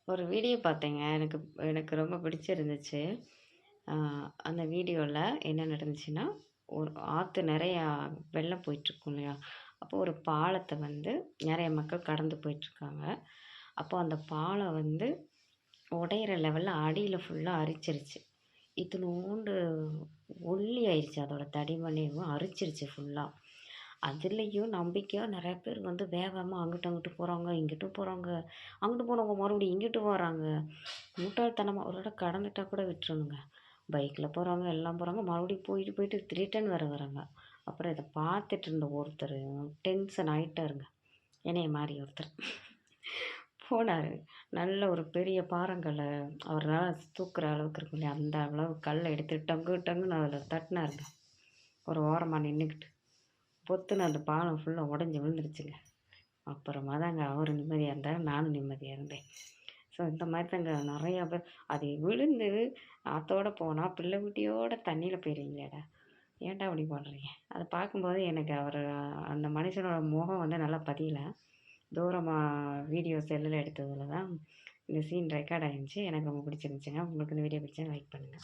ஒரு வீடியோ பார்த்தேங்க. எனக்கு எனக்கு ரொம்ப பிடிச்சிருந்துச்சு. அ அந்த வீடியோல என்ன நடந்துச்சுன்னா, ஒரு ஆத்து நெறையா வெள்ளம் போயிட்டுருக்கும் இல்லையா? அப்போ ஒரு பாலத்த வந்து நெறைய மக்கள் கடந்து போயிட்டுருக்காங்க. அப்போ அந்த பாலம் வந்து உடையிற லெவல்ல அடியில ஃபுல்லா அரிச்சிருச்சு. இத்துணூண்டு ஒல்லி ஆயிருச்சு. அதோட தடிமனேவும் அரிச்சிருச்சு ஃபுல்லா. அதுலயும் நம்பிக்கையா நெறைய பேர் வந்து வேகமா அங்கிட்டு, அங்கிட்டு போறாங்க, இங்கிட்டும் போறாங்க. அங்கிட்டு போனவங்க மறுபடியும் இங்கிட்டு வராங்க. முட்டாள்தனமா ஒரு தடவ கடந்துட்டா கூட விட்டுறணுங்க. பைக்ல போறவங்க எல்லாம் போறாங்க. மறுபடியும் போயிட்டு, போயிட்டு ரிட்டர்ன் வேற வராங்க. அப்புறம் இத பார்த்துட்டு இருந்த ஒருத்தரு டென்ஷன் ஆயிட்டாருங்க. என்னைய மாரி ஒருத்தர். போனாரு. நல்ல ஒரு பெரிய பாறாங்கல்ல அவரால தூக்குற அளவுக்கு இருக்கும் இல்லையா? அந்த அளவு கல்ல எடுத்து டங்கு டங்குன்னு அதில தட்டுனாருங்க. ஒரு ஓரமா நின்னுக்கிட்டு. பொத்துன்னு அந்த பாலம் ஃபுல்லா உடைஞ்சு விழுந்துருச்சுங்க. அப்புறமா தாங்க அவரு நிம்மதியா இருந்தாரு. நானும் நிம்மதியா இருந்தேன். ஸோ இந்த மாரி தாங்க நெறையா பேர் அது விழுந்து ஆத்தோட போனா பிள்ளை குட்டியோட தண்ணீல போயிருவீங்களேடா! ஏன்டா இப்படி பண்றீங்க? அத பார்க்கும்போது எனக்கு அவரு அந்த மனுஷனோட முகம் வந்து நல்லா பதியல. தூரமா வீடியோ செல்லுல எடுத்ததுல தான் இந்த சீன் ரெக்கார்ட் ஆயிருந்துச்சு. எனக்கு ரொம்ப பிடிச்சிருந்துச்சுங்க. உங்களுக்கு இந்த வீடியோ பிடிச்சா லைக் பண்ணுங்க.